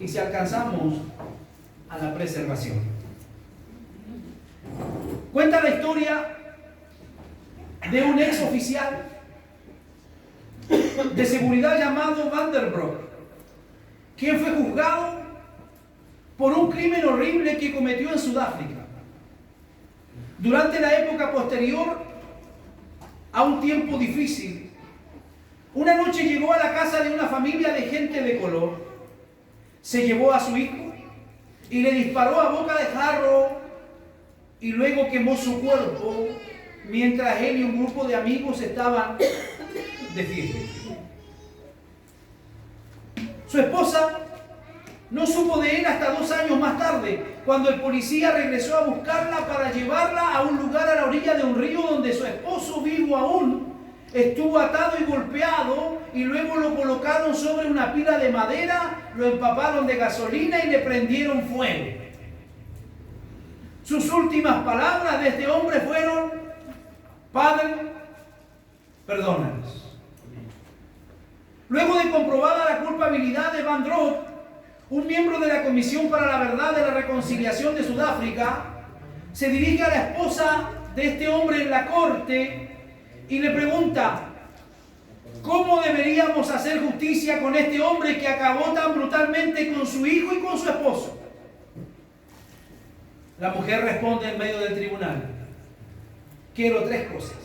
y si alcanzamos a la preservación. Cuenta la historia de un ex oficial de seguridad llamado Van der Broek, quien fue juzgado por un crimen horrible que cometió en Sudáfrica. Durante la época posterior a un tiempo difícil, una noche llegó a la casa de una familia de gente de color, se llevó a su hijo y le disparó a boca de jarro y luego quemó su cuerpo mientras él y un grupo de amigos estaban de fiesta. Su esposa no supo de él hasta 2 años más tarde, cuando el policía regresó a buscarla para llevarla a un lugar a la orilla de un río donde su esposo, vivo aún, estuvo atado y golpeado, y luego lo colocaron sobre una pila de madera, lo empaparon de gasolina y le prendieron fuego. Sus últimas palabras de este hombre fueron: Padre, perdónanos. Luego de comprobada la culpabilidad de Van Broek, un miembro de la Comisión para la Verdad de la Reconciliación de Sudáfrica se dirige a la esposa de este hombre en la corte y le pregunta: ¿cómo deberíamos hacer justicia con este hombre que acabó tan brutalmente con su hijo y con su esposo? La mujer responde en medio del tribunal: quiero 3 cosas.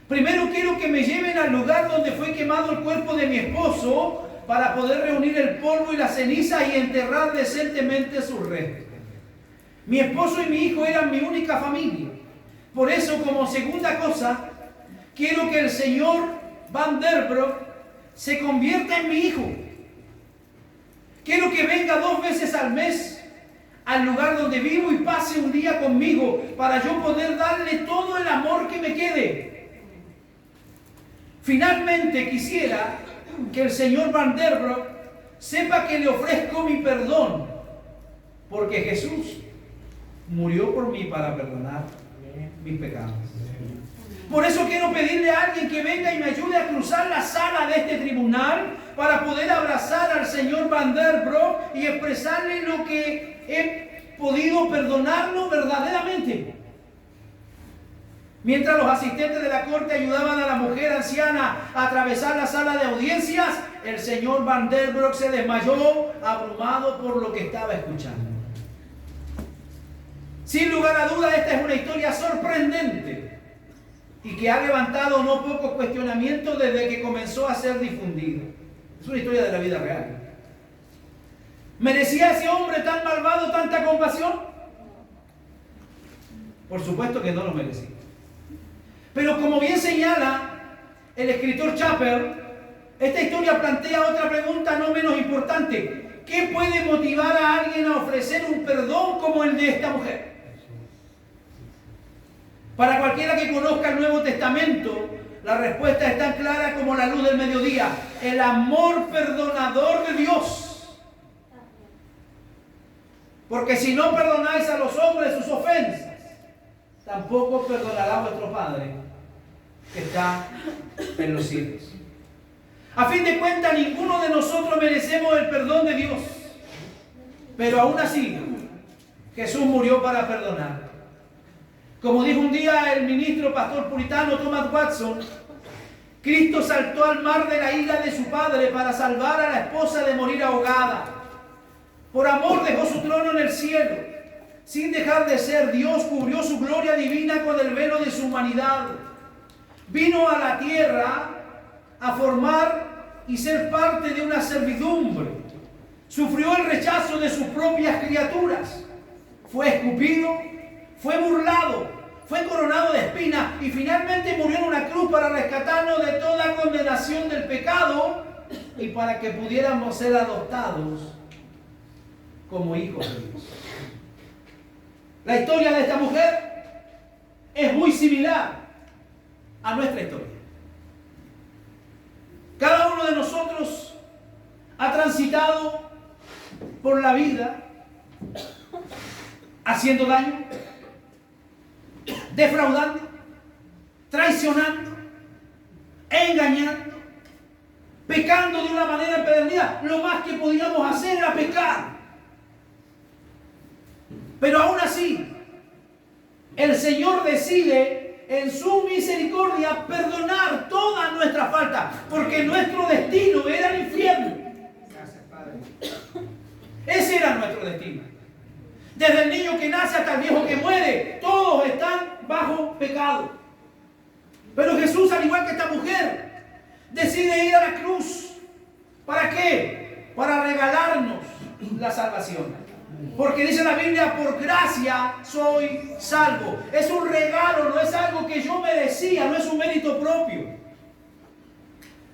Primero, quiero que me lleven al lugar donde fue quemado el cuerpo de mi esposo para poder reunir el polvo y las cenizas y enterrar decentemente sus restos. Mi esposo y mi hijo eran mi única familia. Por eso, como segunda cosa, quiero que el señor Van der Broek se convierta en mi hijo. Quiero que venga 2 veces al mes al lugar donde vivo y pase un día conmigo para yo poder darle todo el amor que me quede. Finalmente, quisiera que el señor Van der Broek sepa que le ofrezco mi perdón, porque Jesús murió por mí para perdonar mis pecados. Por eso quiero pedirle a alguien que venga y me ayude a cruzar la sala de este tribunal para poder abrazar al señor Van der Broek y expresarle lo que he podido perdonarlo verdaderamente. Mientras los asistentes de la corte ayudaban a la mujer anciana a atravesar la sala de audiencias, el señor Van der Broek se desmayó, abrumado por lo que estaba escuchando. Sin lugar a dudas, esta es una historia sorprendente y que ha levantado no pocos cuestionamientos desde que comenzó a ser difundida. Es una historia de la vida real. ¿Merecía ese hombre tan malvado tanta compasión? Por supuesto que no lo merecía. Pero como bien señala el escritor Chaper, esta historia plantea otra pregunta no menos importante. ¿Qué puede motivar a alguien a ofrecer un perdón como el de esta mujer? Para cualquiera que conozca el Nuevo Testamento, la respuesta es tan clara como la luz del mediodía: el amor perdonador de Dios. Porque si no perdonáis a los hombres sus ofensas, tampoco perdonará a vuestro Padre que está en los cielos. A fin de cuentas, ninguno de nosotros merecemos el perdón de Dios. Pero aún así, Jesús murió para perdonar. Como dijo un día el ministro pastor puritano Thomas Watson, Cristo saltó al mar de la ira de su Padre para salvar a la esposa de morir ahogada. Por amor dejó su trono en el cielo. Sin dejar de ser Dios, cubrió su gloria divina con el velo de su humanidad. Vino a la tierra a formar y ser parte de una servidumbre. Sufrió el rechazo de sus propias criaturas. Fue escupido, fue burlado, fue coronado de espinas y finalmente murió en una cruz para rescatarnos de toda condenación del pecado y para que pudiéramos ser adoptados como hijos de Dios. La historia de esta mujer es muy similar a nuestra historia. Cada uno de nosotros ha transitado por la vida haciendo daño, defraudando, traicionando, engañando, pecando de una manera empedernida. Lo más que podíamos hacer era pecar. Pero aún así, el Señor decide en su misericordia perdonar todas nuestras faltas, porque nuestro destino era el infierno. Ese era nuestro destino. Desde el niño que nace hasta el viejo que muere, todos están bajo pecado. Pero Jesús, al igual que esta mujer, decide ir a la cruz. ¿Para qué? Para regalarnos la salvación. Porque dice la Biblia, por gracia soy salvo. Es un regalo, no es algo que yo merecía, no es un mérito propio.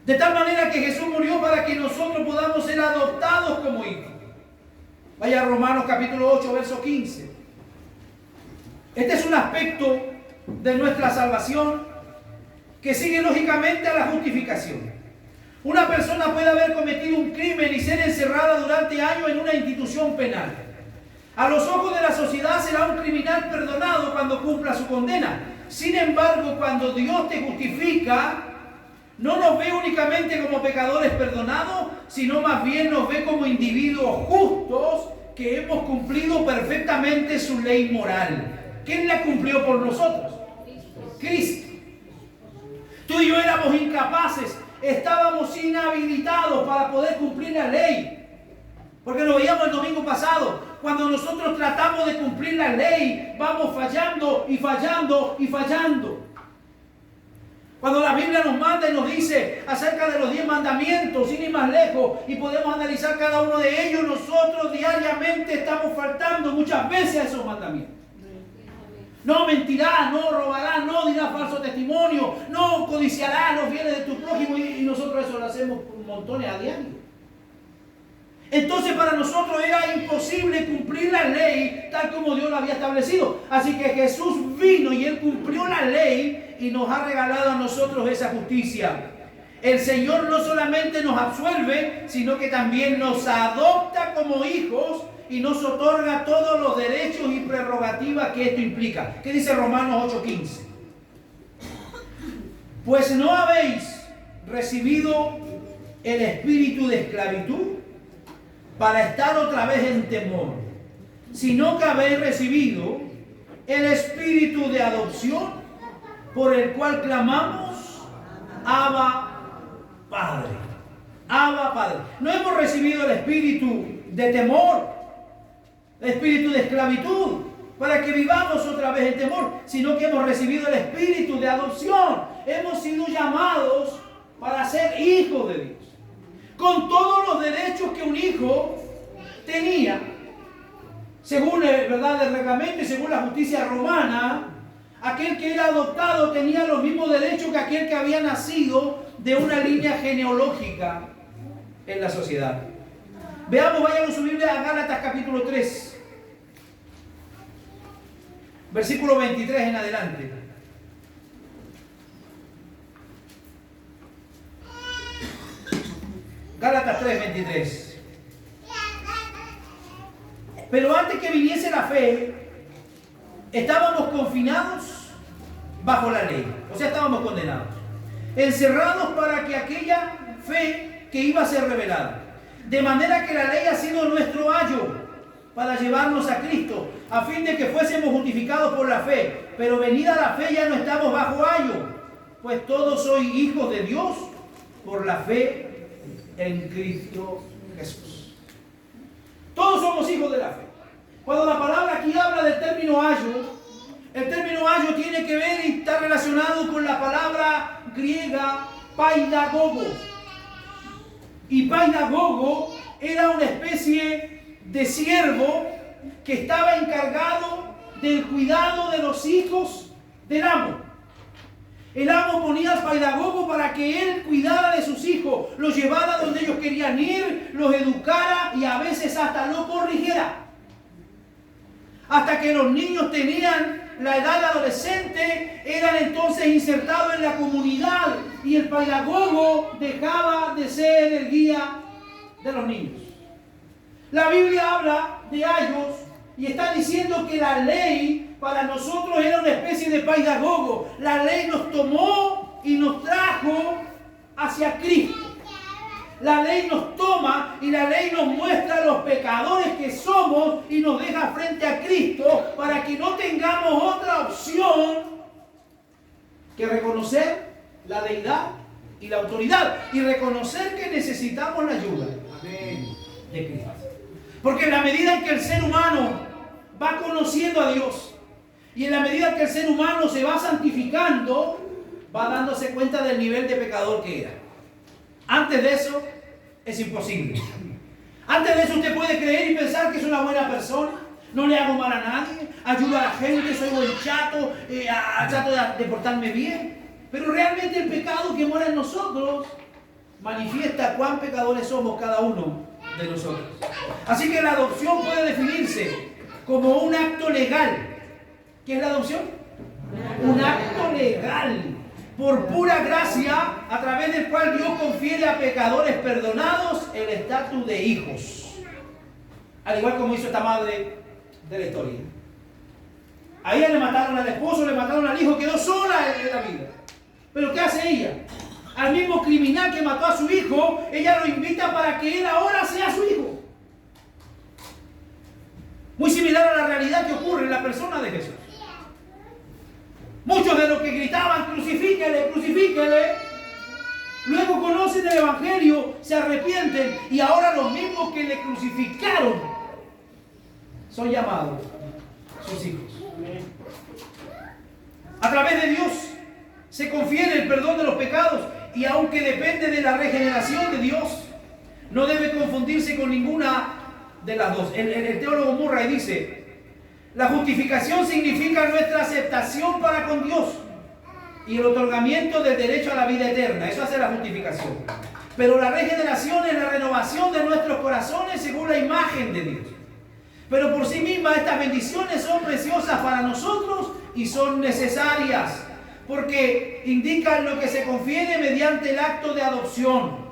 De tal manera que Jesús murió para que nosotros podamos ser adoptados como hijos. Vaya a Romanos capítulo 8, verso 15. Este es un aspecto de nuestra salvación que sigue lógicamente a la justificación. Una persona puede haber cometido un crimen y ser encerrada durante años en una institución penal. A los ojos de la sociedad será un criminal perdonado cuando cumpla su condena. Sin embargo, cuando Dios te justifica, no nos ve únicamente como pecadores perdonados, sino más bien nos ve como individuos justos que hemos cumplido perfectamente su ley moral. ¿Quién la cumplió por nosotros? Cristo. Tú y yo éramos incapaces, estábamos inhabilitados para poder cumplir la ley. Porque lo veíamos el domingo pasado. Cuando nosotros tratamos de cumplir la ley, vamos fallando y fallando y fallando. Cuando la Biblia nos manda y nos dice acerca de los 10 mandamientos, sin ir más lejos, y podemos analizar cada uno de ellos, nosotros diariamente estamos faltando muchas veces a esos mandamientos. No mentirás, no robarás, no dirás falso testimonio, no codiciarás los bienes de tu prójimo, y nosotros eso lo hacemos por montones a diario. Entonces para nosotros era imposible cumplir la ley tal como Dios lo había establecido. Así que Jesús vino y Él cumplió la ley y nos ha regalado a nosotros esa justicia. El Señor no solamente nos absuelve, sino que también nos adopta como hijos y nos otorga todos los derechos y prerrogativas que esto implica. ¿Qué dice Romanos 8:15? Pues no habéis recibido el espíritu de esclavitud para estar otra vez en temor, sino que habéis recibido el espíritu de adopción, por el cual clamamos, Abba Padre. Abba Padre. No hemos recibido el espíritu de temor, el espíritu de esclavitud, para que vivamos otra vez en temor, sino que hemos recibido el espíritu de adopción. Hemos sido llamados para ser hijos de Dios, con todos los derechos que un hijo tenía, según ¿verdad? El reglamento y según la justicia romana. Aquel que era adoptado tenía los mismos derechos que aquel que había nacido de una línea genealógica en la sociedad. Veamos, vayamos su Biblia a Gálatas capítulo 3, versículo 23 en adelante. Gálatas 3:23. Pero antes que viniese la fe, estábamos confinados bajo la ley. O sea, estábamos condenados, encerrados para que aquella fe que iba a ser revelada. De manera que la ley ha sido nuestro ayo para llevarnos a Cristo, a fin de que fuésemos justificados por la fe. Pero venida la fe ya no estamos bajo ayo, pues todos sois hijos de Dios por la fe en Cristo Jesús. Todos somos hijos de la fe. Cuando la palabra aquí habla del término ayo, el término ayo tiene que ver y está relacionado con la palabra griega paidagogo. Y paidagogo era una especie de siervo que estaba encargado del cuidado de los hijos del amo. El amo ponía al paidagogo para que él cuidara de sus hijos, los llevara donde ellos querían ir, los educara y a veces hasta los corrigiera. Hasta que los niños tenían la edad adolescente, eran entonces insertados en la comunidad y el paidagogo dejaba de ser el guía de los niños. La Biblia habla de ayos y está diciendo que la ley para nosotros era una especie de paidagogo. La ley nos tomó y nos trajo hacia Cristo. La ley nos toma y la ley nos muestra los pecadores que somos y nos deja frente a Cristo para que no tengamos otra opción que reconocer la deidad y la autoridad y reconocer que necesitamos la ayuda de Cristo. Porque en la medida en que el ser humano va conociendo a Dios y en la medida que el ser humano se va santificando, va dándose cuenta del nivel de pecador que era. Antes de eso es imposible. Antes de eso usted puede creer y pensar que es una buena persona, no le hago mal a nadie, ayudo a la gente, soy buen chato, trato de portarme bien. Pero realmente el pecado que mora en nosotros manifiesta cuán pecadores somos cada uno de nosotros. Así que la adopción puede definirse como un acto legal. ¿Qué es la adopción? Un acto legal, por pura gracia, a través del cual Dios confiere a pecadores perdonados el estatus de hijos. Al igual como hizo esta madre de la historia. A ella le mataron al esposo, le mataron al hijo, quedó sola en la vida. ¿Pero qué hace ella? Al mismo criminal que mató a su hijo, ella lo invita para que él ahora sea su hijo. Muy similar a la realidad que ocurre en la persona de Jesús. Muchos de los que gritaban, crucifíquele, crucifíquele, luego conocen el Evangelio, se arrepienten y ahora los mismos que le crucificaron son llamados sus hijos. A través de Dios se confiere el perdón de los pecados y aunque depende de la regeneración de Dios, no debe confundirse con ninguna de las dos. El teólogo Murray dice: la justificación significa nuestra aceptación para con Dios y el otorgamiento del derecho a la vida eterna. Eso hace la justificación. Pero la regeneración es la renovación de nuestros corazones según la imagen de Dios. Pero por sí mismas estas bendiciones son preciosas para nosotros y son necesarias, porque indican lo que se confiere mediante el acto de adopción.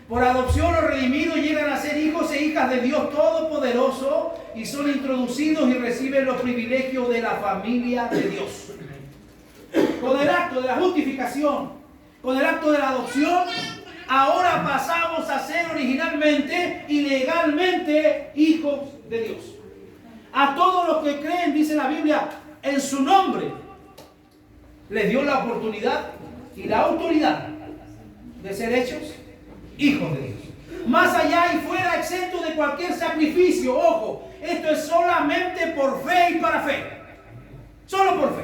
Por adopción los redimidos llegan a ser hijos e hijas de Dios Todopoderoso y son introducidos y reciben los privilegios de la familia de Dios. Con el acto de la justificación, con el acto de la adopción, ahora pasamos a ser originalmente y legalmente hijos de Dios. A todos los que creen, dice la Biblia, en su nombre, les dio la oportunidad y la autoridad de ser hechos hijos de Dios. Más allá y fuera exento de cualquier sacrificio. Ojo, esto es solamente por fe y para fe. Solo por fe.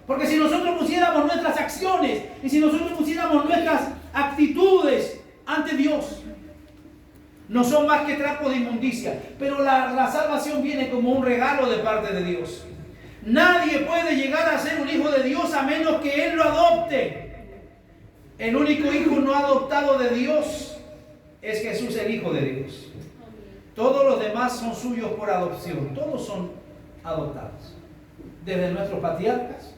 Porque si nosotros pusiéramos nuestras acciones y si nosotros pusiéramos nuestras actitudes ante Dios, no son más que trapos de inmundicia. Pero la salvación viene como un regalo de parte de Dios. Nadie puede llegar a ser un hijo de Dios a menos que Él lo adopte. El único hijo no adoptado de Dios es Jesús, el Hijo de Dios. Todos los demás son suyos por adopción. Todos son adoptados. Desde nuestros patriarcas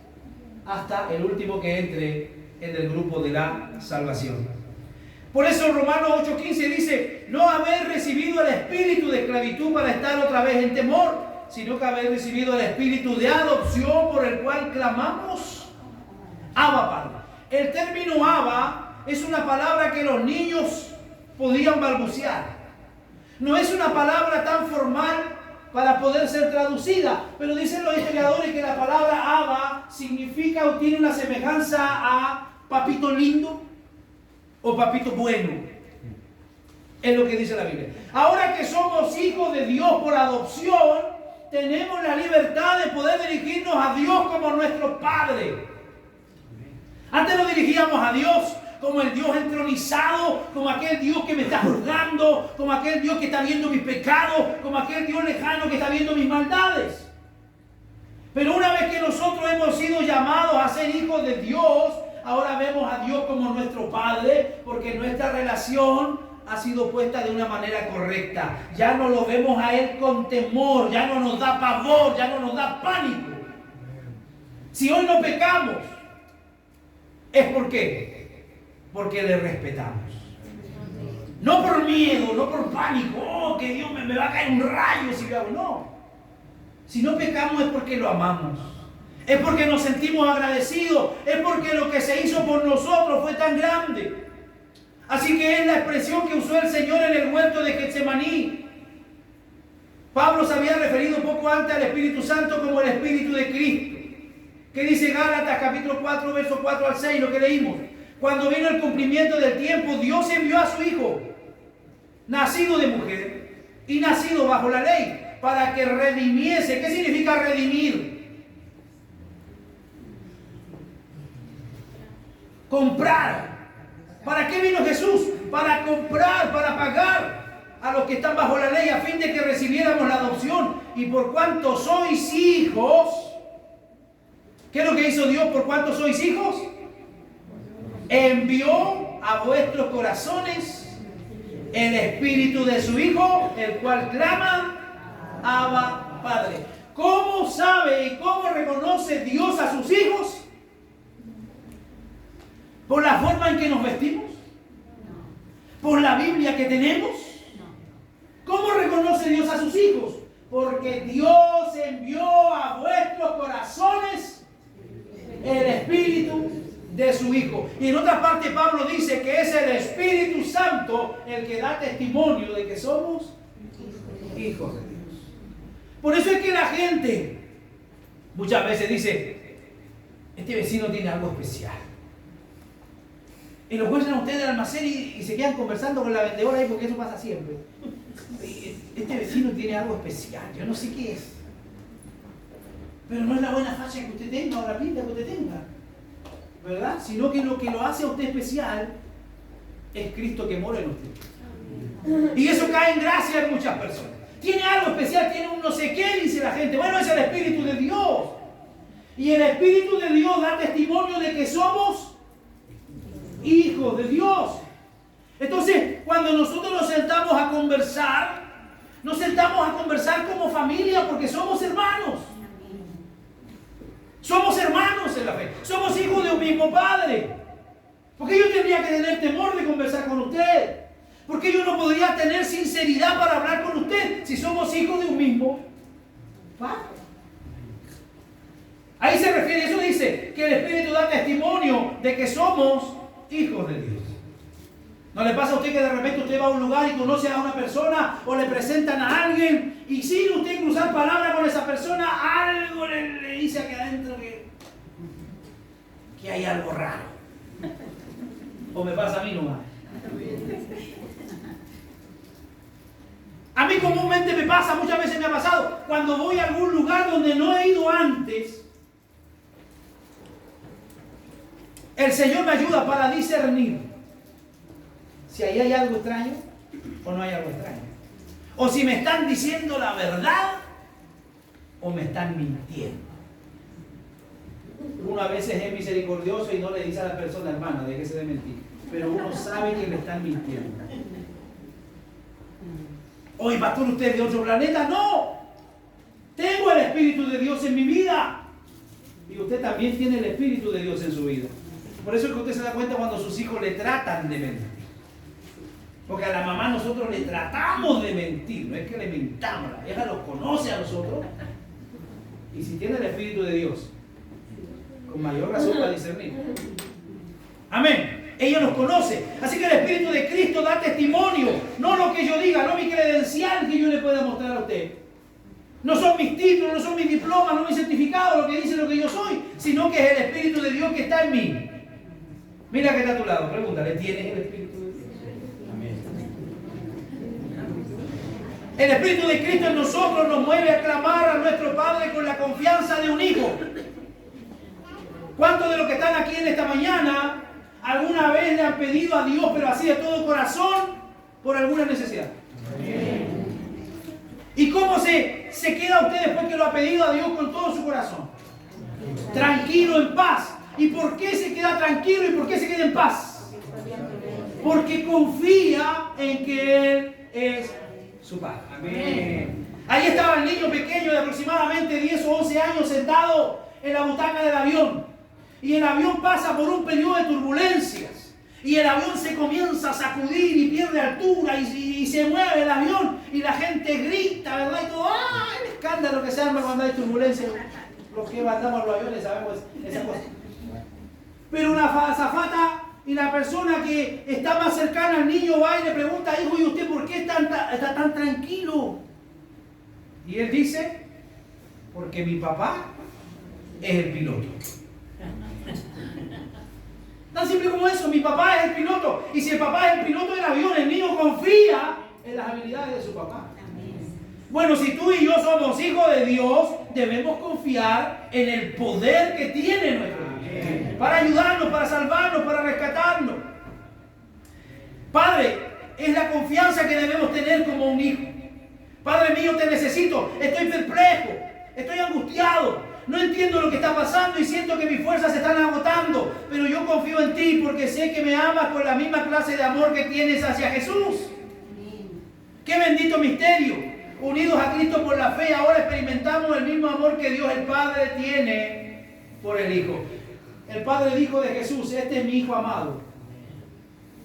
hasta el último que entre en el grupo de la salvación. Por eso Romanos 8:15 dice: no haber recibido el espíritu de esclavitud para estar otra vez en temor, sino que haber recibido el espíritu de adopción por el cual clamamos Abba Padre. El término Abba es una palabra que los niños podían balbucear. No es una palabra tan formal para poder ser traducida, pero dicen los historiadores que la palabra Abba significa o tiene una semejanza a papito lindo o papito bueno. Es lo que dice la Biblia. Ahora que somos hijos de Dios por adopción, tenemos la libertad de poder dirigirnos a Dios como nuestro Padre. Antes nos dirigíamos a Dios como el Dios entronizado, como aquel Dios que me está juzgando, como aquel Dios que está viendo mis pecados, como aquel Dios lejano que está viendo mis maldades. Pero una vez que nosotros hemos sido llamados a ser hijos de Dios, ahora vemos a Dios como nuestro Padre, porque nuestra relación ha sido puesta de una manera correcta. Ya no lo vemos a Él con temor, ya no nos da pavor, ya no nos da pánico. Si hoy no pecamos, ¿es por qué? Porque le respetamos. No por miedo, no por pánico. Oh, que Dios me va a caer un rayo si yo hago. No. Si no pecamos es porque lo amamos. Es porque nos sentimos agradecidos. Es porque lo que se hizo por nosotros fue tan grande. Así que es la expresión que usó el Señor en el huerto de Getsemaní. Pablo se había referido poco antes al Espíritu Santo como el Espíritu de Cristo. ¿Qué dice Gálatas capítulo 4, versos 4 al 6, lo que leímos? Cuando vino el cumplimiento del tiempo, Dios envió a su Hijo, nacido de mujer y nacido bajo la ley, para que redimiese. ¿Qué significa redimir? Comprar. ¿Para qué vino Jesús? Para comprar, para pagar a los que están bajo la ley, a fin de que recibiéramos la adopción. Y por cuanto sois hijos, ¿qué es lo que hizo Dios por cuanto sois hijos? Envió a vuestros corazones el Espíritu de su Hijo, el cual clama, Abba, Padre. ¿Cómo sabe y cómo reconoce Dios a sus hijos? ¿Por la forma en que nos vestimos? ¿Por la Biblia que tenemos? ¿Cómo reconoce Dios a sus hijos? Porque Dios envió a vuestros corazones el Espíritu de su Hijo. Y en otra parte Pablo dice que es el Espíritu Santo el que da testimonio de que somos hijos de Dios. Por eso es que la gente muchas veces dice, este vecino tiene algo especial. Y lo muestran a ustedes del almacén y se quedan conversando con la vendedora ahí, porque eso pasa siempre. Este vecino tiene algo especial, yo no sé qué es. Pero no es la buena facha que usted tenga o la pinta que usted tenga, ¿verdad? Sino que lo hace a usted especial es Cristo que mora en usted. Y eso cae en gracia en muchas personas. Tiene algo especial, tiene un no sé qué, dice la gente. Bueno, es el Espíritu de Dios. Y el Espíritu de Dios da testimonio de que somos hijos de Dios. Entonces, cuando nosotros nos sentamos a conversar como familia porque somos hermanos. Somos hermanos en la fe. Somos hijos de un mismo Padre. ¿Por qué yo tendría que tener temor de conversar con usted? ¿Por qué yo no podría tener sinceridad para hablar con usted si somos hijos de un mismo Padre? Ahí se refiere, eso dice que el Espíritu da testimonio de que somos hijos de Dios. ¿No le pasa a usted que de repente usted va a un lugar y conoce a una persona o le presentan a alguien y sin usted cruzar palabra con esa persona, algo le dice aquí adentro que hay algo raro? ¿O me pasa a mí nomás? A mí comúnmente me pasa, muchas veces me ha pasado, cuando voy a algún lugar donde no he ido antes, el Señor me ayuda para discernir si ahí hay algo extraño o no hay algo extraño. O si me están diciendo la verdad o me están mintiendo. Uno a veces es misericordioso y no le dice a la persona, hermano, déjese de mentir. Pero uno sabe que le están mintiendo. Oye, pastor, ¿usted es de otro planeta? No. Tengo el Espíritu de Dios en mi vida. Y usted también tiene el Espíritu de Dios en su vida. Por eso es que usted se da cuenta cuando sus hijos le tratan de mentir. Porque a la mamá nosotros le tratamos de mentir, no es que le mintamos, la vieja los conoce a nosotros. Y si tiene el Espíritu de Dios, con mayor razón va a discernir. Amén. Ella nos conoce. Así que el Espíritu de Cristo da testimonio. No lo que yo diga, no mi credencial que yo le pueda mostrar a usted. No son mis títulos, no son mis diplomas, no mis certificados, lo que dice lo que yo soy, sino que es el Espíritu de Dios que está en mí. Mira que está a tu lado, pregúntale, ¿tienes el Espíritu de Dios? Amén. El Espíritu de Cristo en nosotros nos mueve a clamar a nuestro Padre con la confianza de un hijo. ¿Cuántos de los que están aquí en esta mañana alguna vez le han pedido a Dios, pero así de todo corazón, por alguna necesidad? Amén. ¿Y cómo se queda usted después que lo ha pedido a Dios con todo su corazón? Tranquilo, en paz. ¿Y por qué se queda tranquilo y por qué se queda en paz? Porque confía en que Él es su Padre. Amén. Ahí estaba el niño pequeño de aproximadamente 10 o 11 años sentado en la butaca del avión. Y el avión pasa por un periodo de turbulencias. Y el avión se comienza a sacudir y pierde altura y se mueve el avión. Y la gente grita, ¿verdad? Y todo, ¡ah! El escándalo que se arma cuando hay turbulencias. Los que mandamos los aviones sabemos esas cosas. Pero una azafata Y la persona que está más cercana al niño va y le pregunta, hijo, ¿y usted por qué está tan tranquilo? Y él dice, porque mi papá es el piloto. Tan simple como eso, mi papá es el piloto. Y si el papá es el piloto del avión, el niño confía en las habilidades de su papá. Bueno, si tú y yo somos hijos de Dios, debemos confiar en el poder que tiene nuestro Dios para ayudarnos, para salvarnos, para rescatarnos. Padre, es la confianza que debemos tener como un hijo. Padre mío, te necesito, estoy perplejo, estoy angustiado, no entiendo lo que está pasando y siento que mis fuerzas se están agotando, pero yo confío en ti porque sé que me amas con la misma clase de amor que tienes hacia Jesús. ¡Qué bendito misterio! Unidos a Cristo por la fe, ahora experimentamos el mismo amor que Dios el Padre tiene por el Hijo. El Padre dijo de Jesús, este es mi Hijo amado,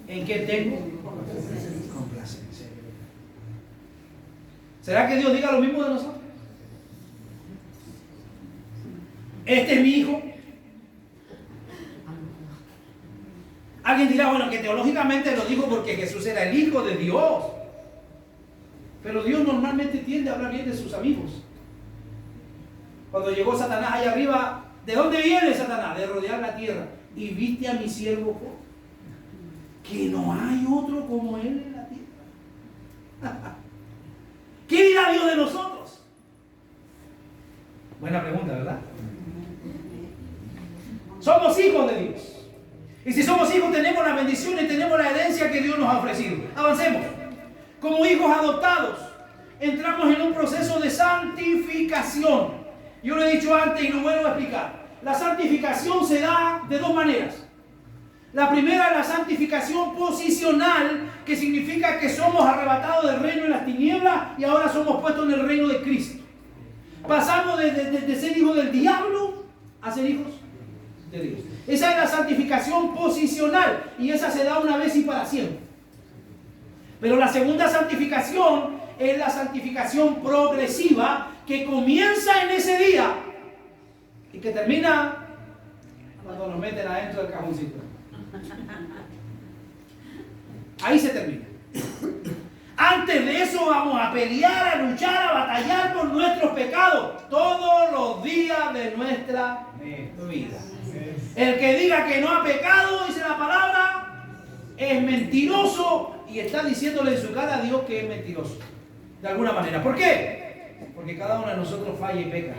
en que tengo complacencia. ¿Será que Dios diga lo mismo de nosotros? Este es mi Hijo. Alguien dirá, bueno, que teológicamente lo dijo porque Jesús era el Hijo de Dios. Pero Dios normalmente tiende a hablar bien de sus amigos. Cuando llegó Satanás allá arriba, ¿de dónde viene Satanás? De rodear la tierra. Y viste a mi siervo Job, que no hay otro como él en la tierra. ¿Qué dirá Dios de nosotros? Buena pregunta, ¿verdad? Somos hijos de Dios. Y si somos hijos, tenemos la bendición y tenemos la herencia que Dios nos ha ofrecido. Avancemos. Como hijos adoptados, entramos en un proceso de santificación. Yo lo he dicho antes y lo vuelvo a explicar. La santificación se da de dos maneras. La primera es la santificación posicional, que significa que somos arrebatados del reino de las tinieblas y ahora somos puestos en el reino de Cristo. Pasamos de ser hijos del diablo a ser hijos de Dios. Esa es la santificación posicional y esa se da una vez y para siempre. Pero la segunda santificación es la santificación progresiva, que comienza en ese día y que termina cuando nos meten adentro del cajoncito. Ahí se termina. Antes de eso vamos a pelear, a luchar, a batallar por nuestros pecados todos los días de nuestra vida. El que diga que no ha pecado, dice la palabra, es mentiroso y está diciéndole en su cara a Dios que es mentiroso. De alguna manera. ¿Por qué? Porque cada uno de nosotros falla y peca.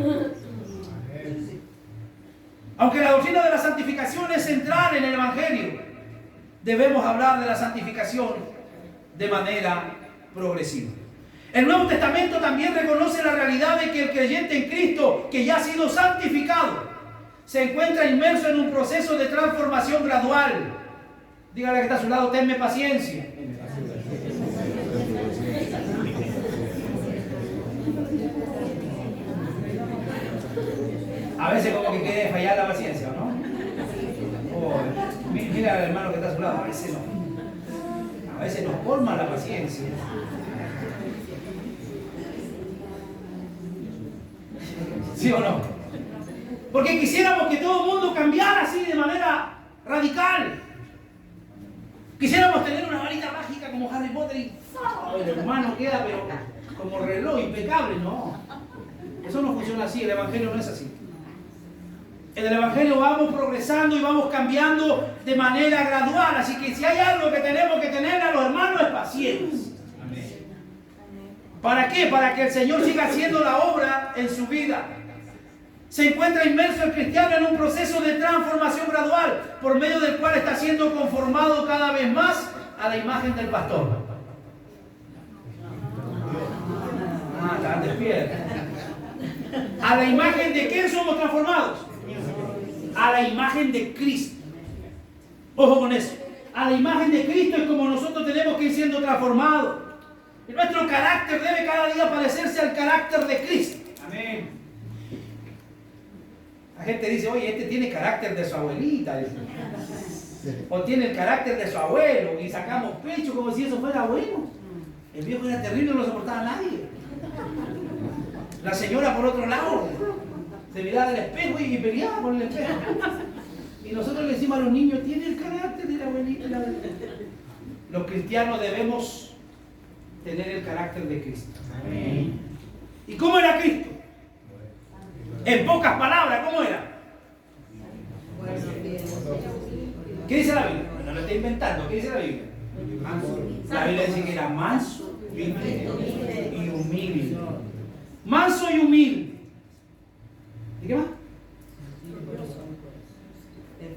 Aunque la doctrina de la santificación es central en el Evangelio, debemos hablar de la santificación de manera progresiva. El Nuevo Testamento también reconoce la realidad de que el creyente en Cristo, que ya ha sido santificado, se encuentra inmerso en un proceso de transformación gradual. Dígale que está a su lado, tenme paciencia. A veces como que quiere fallar la paciencia, ¿no? Mira al hermano que está a su lado, a veces no. A veces nos colma la paciencia. ¿Sí o no? Porque quisiéramos que todo el mundo cambiara así de manera radical. Quisiéramos tener una varita mágica como Harry Potter y el hermano queda pero como reloj impecable. No, eso no funciona así, el Evangelio no es así. En el Evangelio vamos progresando y vamos cambiando de manera gradual. Así que si hay algo que tenemos que tener a los hermanos es paciencia. ¿Para qué? Para que el Señor siga haciendo la obra en su vida. Se encuentra inmerso el cristiano en un proceso de transformación gradual, por medio del cual está siendo conformado cada vez más a la imagen del pastor. Están despiertos. ¿A la imagen de quién somos transformados? A la imagen de Cristo. Ojo con eso. A la imagen de Cristo es como nosotros tenemos que ir siendo transformados. Y nuestro carácter debe cada día parecerse al carácter de Cristo. Amén. La gente dice, oye, este tiene carácter de su abuelita. O tiene el carácter de su abuelo. Y sacamos pecho como si eso fuera bueno. El viejo era terrible, no lo soportaba a nadie. La señora por otro lado se miraba al espejo y peleaba por el espejo. Y nosotros le decimos a los niños, tiene el carácter de la buenita. Los cristianos debemos tener el carácter de Cristo. Amén. ¿Y cómo era Cristo? En pocas palabras, ¿cómo era? ¿Qué dice la Biblia? No lo estoy inventando. ¿Qué dice la Biblia? La Biblia dice que era manso y humilde. Manso y humilde. ¿Y qué más?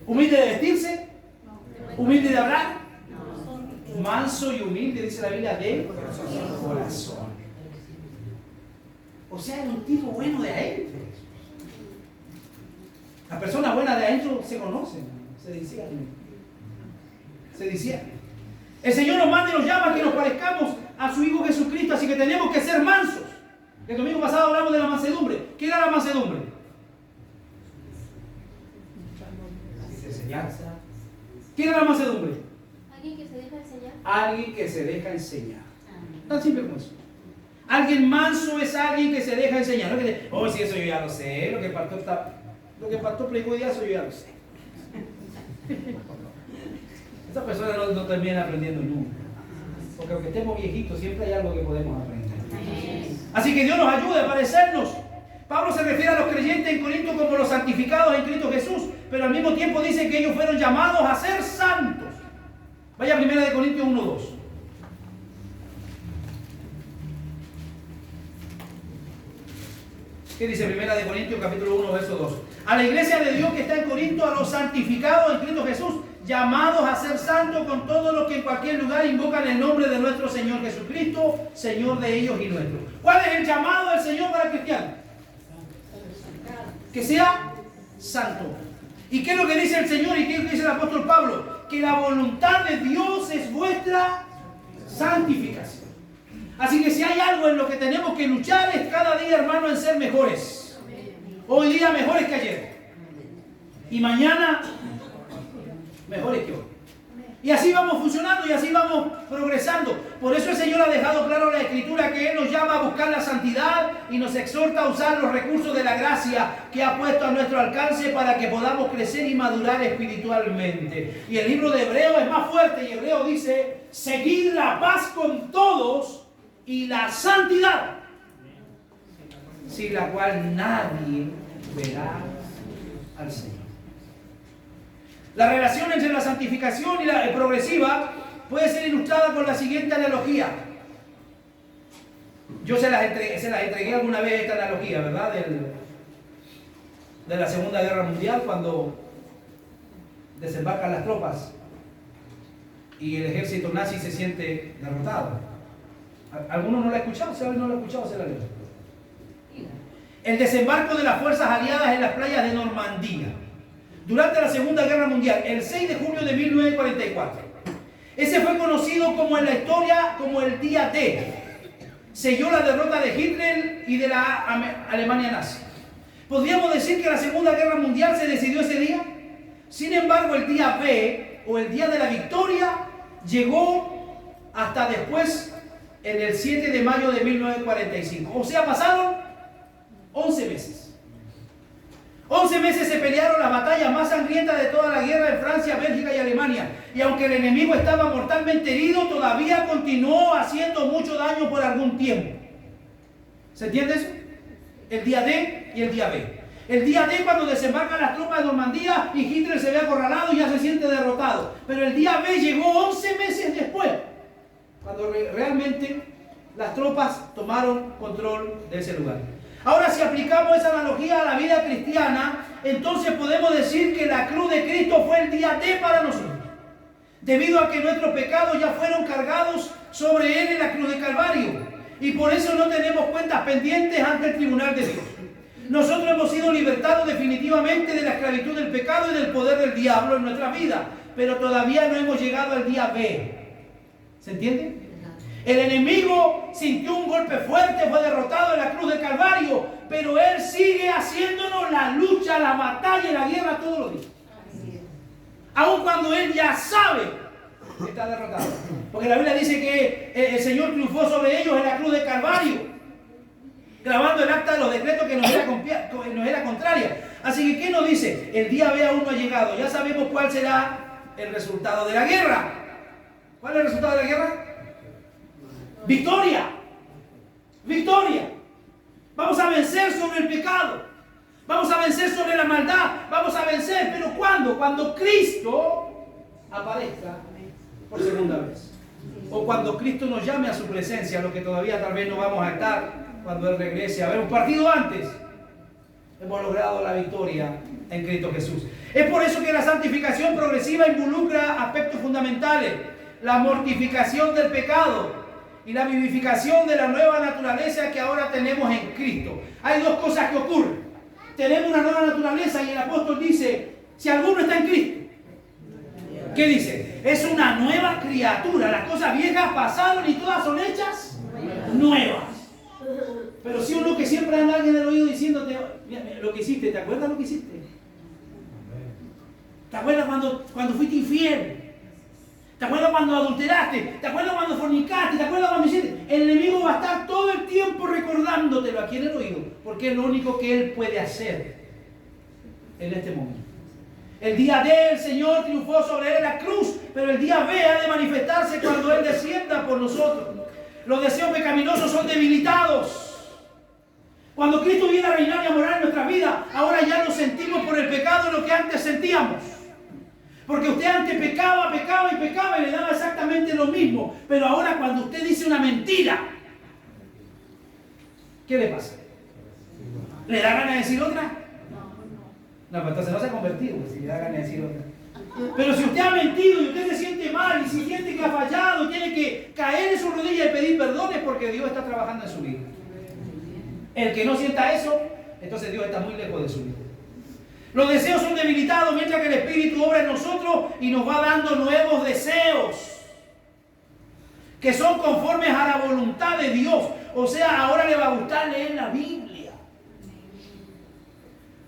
Humilde de vestirse, humilde de hablar, manso y humilde, dice la Biblia, de corazón. O sea, era un tipo bueno de adentro. Las personas buenas de adentro se conocen, se decían. El Señor nos manda y nos llama a que nos parezcamos a su Hijo Jesucristo, así que tenemos que ser mansos. El domingo pasado hablamos de la mansedumbre. ¿Qué era la mansedumbre? ¿Qué era la mansedumbre? Alguien que se deja enseñar. Alguien que se deja enseñar. Tan simple como eso. Alguien manso es alguien que se deja enseñar. No que te, oh, sí, eso yo ya lo sé. Lo que el pastor predicó hoy día, eso yo ya lo sé. Estas personas no terminan aprendiendo nunca. Porque aunque estemos viejitos, siempre hay algo que podemos aprender. Así que Dios nos ayude a parecernos. Pablo se refiere a los creyentes en Corinto como los santificados en Cristo Jesús, pero al mismo tiempo dice que ellos fueron llamados a ser santos. Vaya a 1 Corintios 1:2. ¿Qué dice 1 Corintios capítulo 1, verso 2? A la iglesia de Dios que está en Corinto, a los santificados en Cristo Jesús, llamados a ser santos con todos los que en cualquier lugar invocan el nombre de nuestro Señor Jesucristo, Señor de ellos y nuestro. ¿Cuál es el llamado del Señor para el cristiano? Que sea santo. ¿Y qué es lo que dice el Señor y qué es lo que dice el apóstol Pablo? Que la voluntad de Dios es vuestra santificación. Así que si hay algo en lo que tenemos que luchar es cada día, hermano, en ser mejores. Hoy día mejores que ayer. Y mañana mejores que hoy. Y así vamos funcionando y así vamos progresando. Por eso el Señor ha dejado claro en la Escritura que Él nos llama a buscar la santidad y nos exhorta a usar los recursos de la gracia que ha puesto a nuestro alcance para que podamos crecer y madurar espiritualmente. Y el libro de Hebreo es más fuerte y Hebreo dice, seguid la paz con todos y la santidad, sin la cual nadie verá al Señor. La relación entre la santificación y la progresiva puede ser ilustrada con la siguiente analogía. Yo se las entregué alguna vez esta analogía, ¿verdad? De la Segunda Guerra Mundial, cuando desembarcan las tropas y el ejército nazi se siente derrotado. ¿Alguno no la ha escuchado? ¿Si alguien no la ha escuchado? Se la leo. El desembarco de las fuerzas aliadas en las playas de Normandía durante la Segunda Guerra Mundial, el 6 de junio de 1944. Ese fue conocido como en la historia como el día D. Selló la derrota de Hitler y de la Alemania nazi. ¿Podríamos decir que la Segunda Guerra Mundial se decidió ese día? Sin embargo, el día B, o el día de la victoria, llegó hasta después, en el 7 de mayo de 1945. O sea, pasaron 11 meses. 11 meses se pelearon las batallas más sangrientas de toda la guerra en Francia, Bélgica y Alemania. Y aunque el enemigo estaba mortalmente herido, todavía continuó haciendo mucho daño por algún tiempo. ¿Se entiende eso? El día D y el día B. El día D cuando desembarcan las tropas de Normandía y Hitler se ve acorralado y ya se siente derrotado. Pero el día B llegó 11 meses después, cuando realmente las tropas tomaron control de ese lugar. Ahora, si aplicamos esa analogía a la vida cristiana, entonces podemos decir que la cruz de Cristo fue el día D para nosotros, debido a que nuestros pecados ya fueron cargados sobre Él en la cruz de Calvario, y por eso no tenemos cuentas pendientes ante el tribunal de Dios. Nosotros hemos sido libertados definitivamente de la esclavitud del pecado y del poder del diablo en nuestra vida, pero todavía no hemos llegado al día B. ¿Se entiende? El enemigo sintió un golpe fuerte, fue derrotado en la cruz del Calvario, pero él sigue haciéndonos la lucha, la batalla y la guerra todos los días. Aun cuando él ya sabe que está derrotado. Porque la Biblia dice que el Señor triunfó sobre ellos en la cruz del Calvario, grabando el acta de los decretos que nos era contraria. Así que, ¿qué nos dice? El día B aún no ha llegado. Ya sabemos cuál será el resultado de la guerra. ¿Cuál es el resultado de la guerra? Victoria. Victoria. Vamos a vencer sobre el pecado. Vamos a vencer sobre la maldad. Vamos a vencer. ¿Pero cuándo? Cuando Cristo aparezca por segunda vez. O cuando Cristo nos llame a su presencia, lo que todavía tal vez no vamos a estar cuando Él regrese. Haber un partido antes. Hemos logrado la victoria en Cristo Jesús. Es por eso que la santificación progresiva involucra aspectos fundamentales. La mortificación del pecado y la vivificación de la nueva naturaleza que ahora tenemos en Cristo. Hay dos cosas que ocurren. Tenemos una nueva naturaleza y el apóstol dice, si alguno está en Cristo, ¿qué dice? Es una nueva criatura. Las cosas viejas pasaron y todas son hechas nuevas. Pero si uno que siempre anda alguien en el oído diciéndote, mira, lo que hiciste, ¿te acuerdas lo que hiciste? ¿Te acuerdas cuando fuiste infiel? ¿Te acuerdas cuando adulteraste? ¿Te acuerdas cuando fornicaste? ¿Te acuerdas cuando hiciste? El enemigo va a estar todo el tiempo recordándotelo aquí en el oído, porque es lo único que él puede hacer en este momento. El día D el Señor triunfó sobre él en la cruz, pero el día B ha de manifestarse cuando Él descienda por nosotros. Los deseos pecaminosos son debilitados. Cuando Cristo viene a reinar y a morar en nuestra vida, ahora ya no sentimos por el pecado lo que antes sentíamos. Porque usted antes pecaba y le daba exactamente lo mismo. Pero ahora cuando usted dice una mentira, ¿qué le pasa? ¿Le da ganas de decir otra? No, pues entonces no se ha convertido, pues, si le da ganas de decir otra. Pero si usted ha mentido y usted se siente mal y si siente que ha fallado, tiene que caer en su rodilla y pedir perdón, es porque Dios está trabajando en su vida. El que no sienta eso, entonces Dios está muy lejos de su vida. Los deseos son debilitados mientras que el Espíritu obra en nosotros y nos va dando nuevos deseos que son conformes a la voluntad de Dios. O sea, ahora le va a gustar leer la Biblia.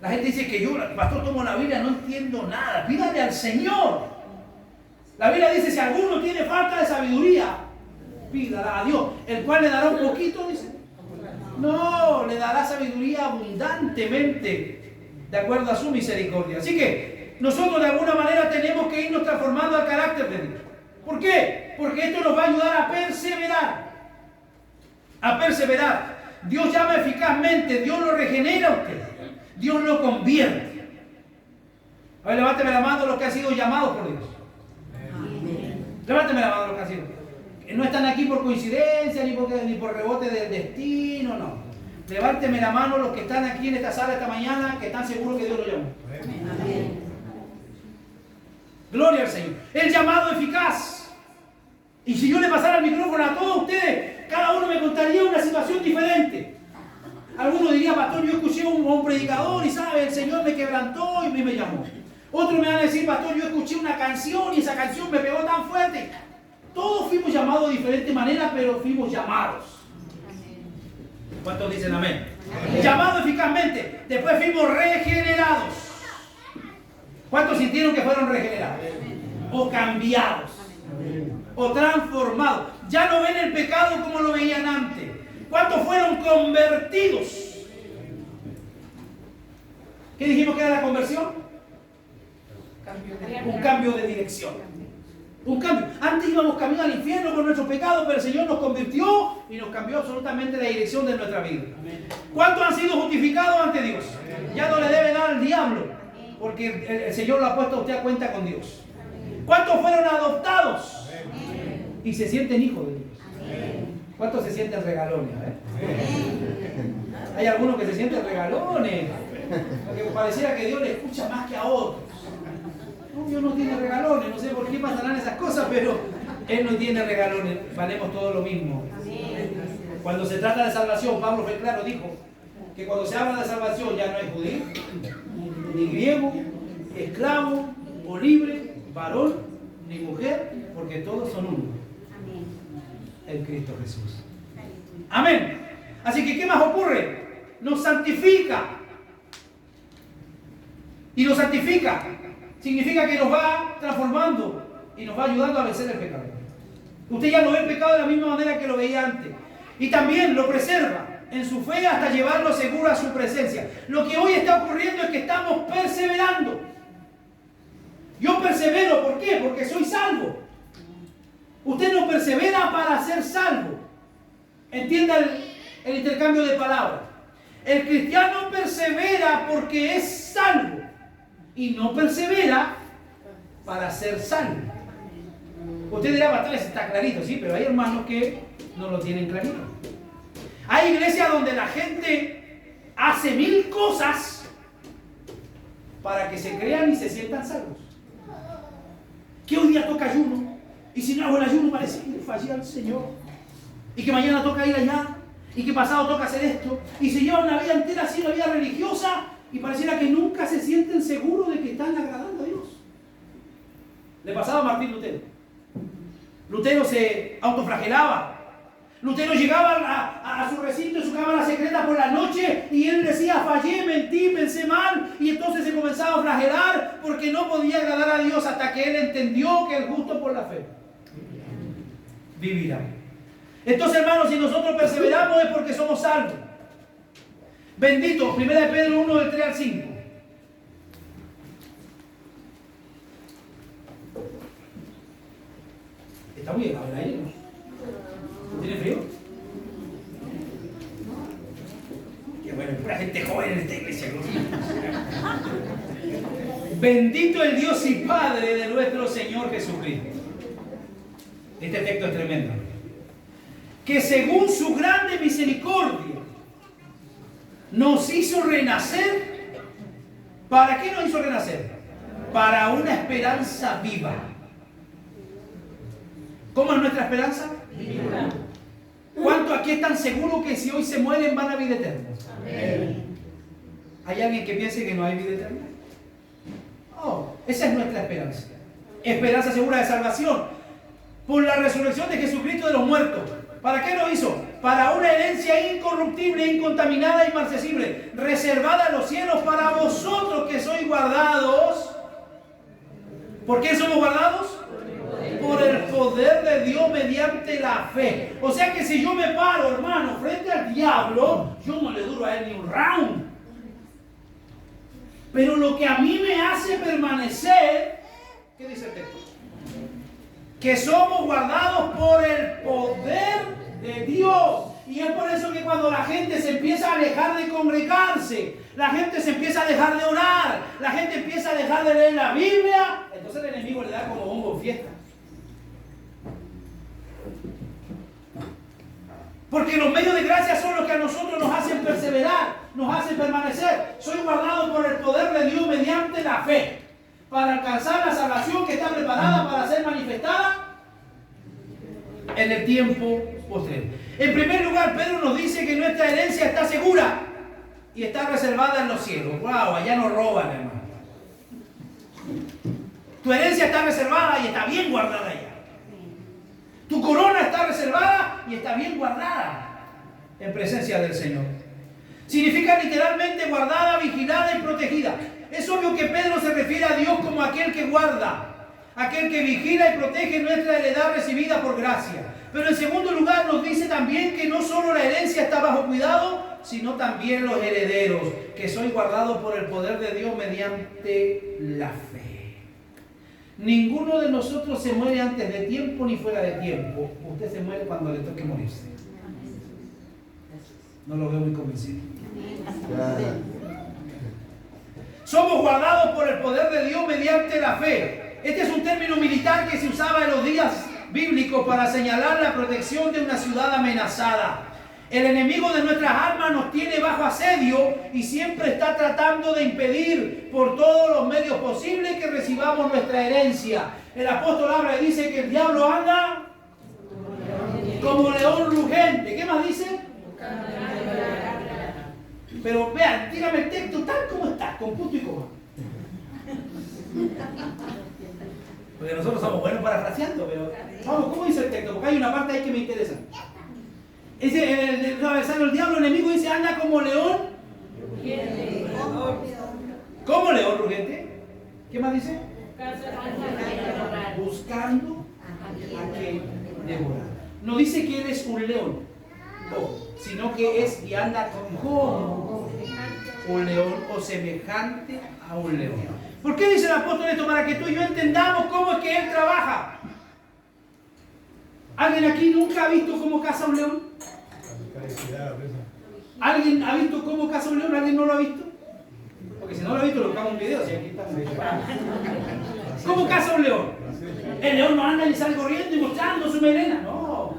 La gente dice que yo, pastor, tomo la Biblia, no entiendo nada. Pídale al Señor. La Biblia dice, si alguno tiene falta de sabiduría, pídala a Dios, el cual le dará un poquito, dice. No, le dará sabiduría abundantemente, de acuerdo a su misericordia. Así que nosotros de alguna manera tenemos que irnos transformando al carácter de Dios. ¿Por qué? Porque esto nos va a ayudar a perseverar. A perseverar. Dios llama eficazmente, Dios lo regenera a usted. Dios lo convierte. A ver, levánteme la mano los que han sido llamados por Dios. Levánteme la mano los que han sido. No están aquí por coincidencia, ni por rebote del destino, no. Levánteme la mano los que están aquí en esta sala esta mañana, que están seguros que Dios lo llamó. Amén. Gloria al Señor. El llamado eficaz. Y si yo le pasara el micrófono a todos ustedes, cada uno me contaría una situación diferente. Algunos dirían, pastor, yo escuché a un predicador y sabe, el Señor me quebrantó y me llamó. Otros me van a decir, pastor, yo escuché una canción y esa canción me pegó tan fuerte. Todos fuimos llamados de diferente manera, pero fuimos llamados. ¿Cuántos dicen amén? Amén. Llamados eficazmente. Después fuimos regenerados. ¿Cuántos sintieron que fueron regenerados? O cambiados. O transformados. Ya no ven el pecado como lo veían antes. ¿Cuántos fueron convertidos? ¿Qué dijimos que era la conversión? Un cambio de dirección. Un cambio. Antes íbamos camino al infierno por nuestros pecados, pero el Señor nos convirtió y nos cambió absolutamente la dirección de nuestra vida. ¿Cuántos han sido justificados ante Dios? Ya no le debe dar al diablo, porque el Señor lo ha puesto a usted a cuenta con Dios. ¿Cuántos fueron adoptados? Y se sienten hijos de Dios. ¿Cuántos se sienten regalones? Hay algunos que se sienten regalones, porque pareciera que Dios le escucha más que a otros. No, Dios no tiene regalones, no sé por qué pasarán esas cosas, pero Él no tiene regalones, valemos todo lo mismo. Cuando se trata de salvación, Pablo fue claro, dijo que cuando se habla de salvación ya no hay judío, ni griego, esclavo o libre, varón ni mujer, porque todos son uno. En Cristo Jesús. Amén. Así que, ¿qué más ocurre? Nos santifica. Y nos santifica significa que nos va transformando y nos va ayudando a vencer el pecado. Usted ya no ve el pecado de la misma manera que lo veía antes. Y también lo preserva en su fe hasta llevarlo seguro a su presencia. Lo que hoy está ocurriendo es que estamos perseverando. Yo persevero persevero. ¿Por qué? Porque soy salvo. Usted no persevera para ser salvo. Entienda el intercambio de palabras. El cristiano persevera porque es salvo y no persevera para ser salvo. Usted dirá, tal vez está clarito, sí, pero hay hermanos que no lo tienen clarito. Hay iglesias donde la gente hace 1000 cosas para que se crean y se sientan salvos. Que hoy día toca ayuno, y si no hago el ayuno parece que fallé al Señor, y que mañana toca ir allá, y que pasado toca hacer esto, y se llevan una vida entera así, una vida religiosa, y pareciera que nunca se sienten seguros de que están agradando a Dios. Le pasaba a Martín Lutero. Lutero se autoflagelaba. Lutero llegaba a su recinto, a su cámara secreta por la noche, y él decía, fallé, mentí, pensé mal, y entonces se comenzaba a flagelar porque no podía agradar a Dios hasta que él entendió que el justo por la fe vivirá. Entonces, hermanos, si nosotros perseveramos es porque somos salvos. Bendito, 1 Pedro 1, del 3 al 5. Está muy helado el aire, ¿no? ¿Tiene frío? Qué bueno, pura gente joven en esta iglesia. Bendito el Dios y Padre de nuestro Señor Jesucristo. Este texto es tremendo. Que según su grande misericordia nos hizo renacer. ¿Para qué nos hizo renacer? Para una esperanza viva. ¿Cómo es nuestra esperanza? Viva. ¿Cuántos aquí están seguros que si hoy se mueren van a vida eterna? Amén. ¿Hay alguien que piense que no hay vida eterna? Oh, esa es nuestra esperanza. Esperanza segura de salvación. Por la resurrección de Jesucristo de los muertos. ¿Para qué lo hizo? Para una herencia incorruptible, incontaminada, inmarcesible, reservada en los cielos para vosotros que sois guardados. ¿Por qué somos guardados? Por el poder de Dios mediante la fe. O sea que si yo me paro, hermano, frente al diablo, yo no le duro a él ni un round. Pero lo que a mí me hace permanecer, ¿qué dice el texto? Que somos guardados por el poder de Dios. Y es por eso que cuando la gente se empieza a alejar de congregarse, la gente se empieza a dejar de orar, la gente empieza a dejar de leer la Biblia, entonces el enemigo le da como hongo en fiesta. Porque los medios de gracia son los que a nosotros nos hacen perseverar, nos hacen permanecer. Soy guardado por el poder de Dios mediante la fe, para alcanzar la salvación que está preparada para ser manifestada en el tiempo posterior. En primer lugar, Pedro nos dice que nuestra herencia está segura y está reservada en los cielos. ¡Wow! Allá nos roban, hermano. Tu herencia está reservada y está bien guardada allá. Tu corona está reservada y está bien guardada en presencia del Señor. Significa literalmente guardada, vigilada y protegida. Es obvio que Pedro se refiere a Dios como aquel que guarda, aquel que vigila y protege nuestra heredad recibida por gracia. Pero en segundo lugar nos dice también que no solo la herencia está bajo cuidado, sino también los herederos, que soy guardados por el poder de Dios mediante la fe. Ninguno de nosotros se muere antes de tiempo ni fuera de tiempo. Usted se muere cuando le toque morirse. No lo veo muy convencido. Somos guardados por el poder de Dios mediante la fe. Este es un término militar que se usaba en los días bíblicos para señalar la protección de una ciudad amenazada. El enemigo de nuestras almas nos tiene bajo asedio y siempre está tratando de impedir por todos los medios posibles que recibamos nuestra herencia. El apóstol habla y dice que el diablo anda como león rugente. ¿Qué más dice? Pero vean, dígame el texto tal como está, con punto y coma. Porque nosotros somos buenos parafraseando, pero vamos, ¿cómo dice el texto? Porque hay una parte ahí que me interesa. El adversario, el diablo, el enemigo dice, anda como león. ¿Cómo león rugente? ¿Qué más dice? Buscando a quien devorar. No dice que él es un león, sino que es y anda como un león o semejante a un león. ¿Por qué dice el apóstol esto? Para que tú y yo entendamos cómo es que Él trabaja. ¿Alguien aquí nunca ha visto cómo caza un león? ¿Alguien ha visto cómo caza un león? ¿Alguien no lo ha visto? Porque si no lo ha visto, lo buscamos un video. Si aquí estamos. ¿Cómo caza un león? El león no anda y sale corriendo y mostrando su melena. No.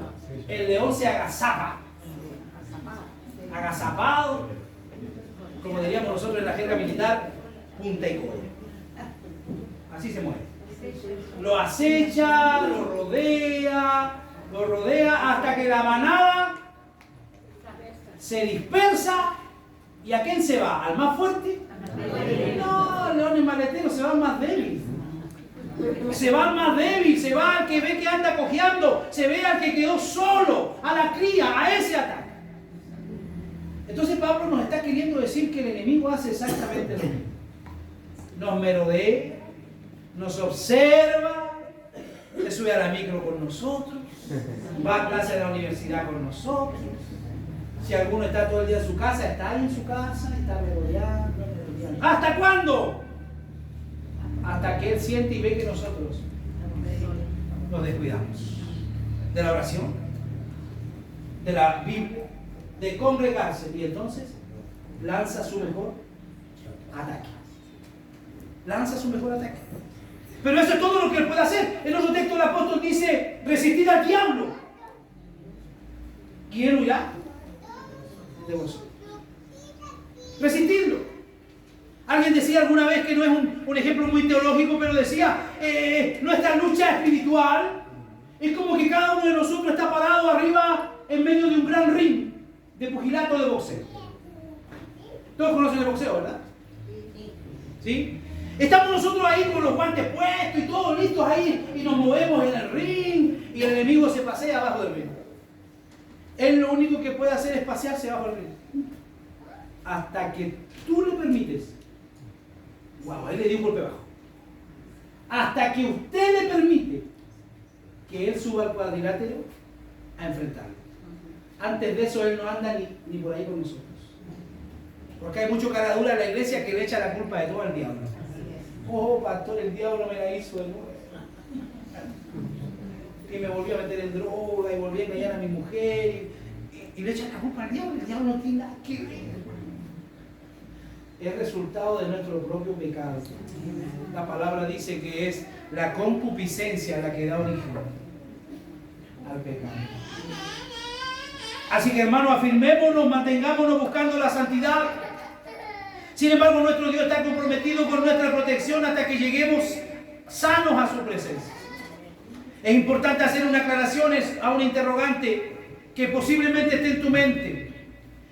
El león se agazapa. Agazapado. Como diríamos nosotros en la jerga militar, punta y cola. Así se mueve. Lo acecha, lo rodea hasta que la manada se dispersa. ¿Y a quién se va? ¿Al más fuerte? No, el león es maletero, se va al más débil. Se va al más débil, se va al que ve que anda cojeando, se ve al que quedó solo, a la cría, a ese ataque. Entonces Pablo nos está queriendo decir que el enemigo hace exactamente lo mismo. Nos merodea, nos observa, se sube a la micro con nosotros, va a clase de la universidad con nosotros. Si alguno está todo el día en su casa, está ahí en su casa, está merodeando. ¿Hasta cuándo? Hasta que Él siente y ve que nosotros nos descuidamos de la oración, de la Biblia, de congregarse, y entonces lanza su mejor ataque. Lanza su mejor ataque. Pero eso es todo lo que Él puede hacer. En otro texto el apóstol dice: resistid al diablo y Él huirá de vosotros. Resistidlo. Alguien decía alguna vez, que no es un ejemplo muy teológico, pero decía, nuestra lucha espiritual es como que cada uno de nosotros está parado arriba en medio de un gran ring de pugilato de boxeo. Todos conocen el boxeo, ¿verdad? ¿Sí? Estamos nosotros ahí con los guantes puestos y todos listos ahí, y nos movemos en el ring y el enemigo se pasea abajo del ring. Él lo único que puede hacer es pasearse abajo del ring. Hasta que tú le permites. Wow, él le dio un golpe bajo. Hasta que usted le permite que él suba al cuadrilátero a enfrentarlo. Antes de eso él no anda ni por ahí con nosotros. Porque hay mucho cara dura en la iglesia que le echa la culpa de todo al diablo. Oh, pastor, el diablo me la hizo de nuevo. Y me volvió a meter en droga y volví a engañar a mi mujer. Y le echan la culpa al diablo. El diablo no tiene nada que ver. Es resultado de nuestro propio pecado. La palabra dice que es la concupiscencia la que da origen al pecado. Así que, hermanos, afirmémonos, mantengámonos buscando la santidad. Sin embargo, nuestro Dios está comprometido con nuestra protección hasta que lleguemos sanos a su presencia. Es importante hacer una aclaración a un interrogante que posiblemente esté en tu mente.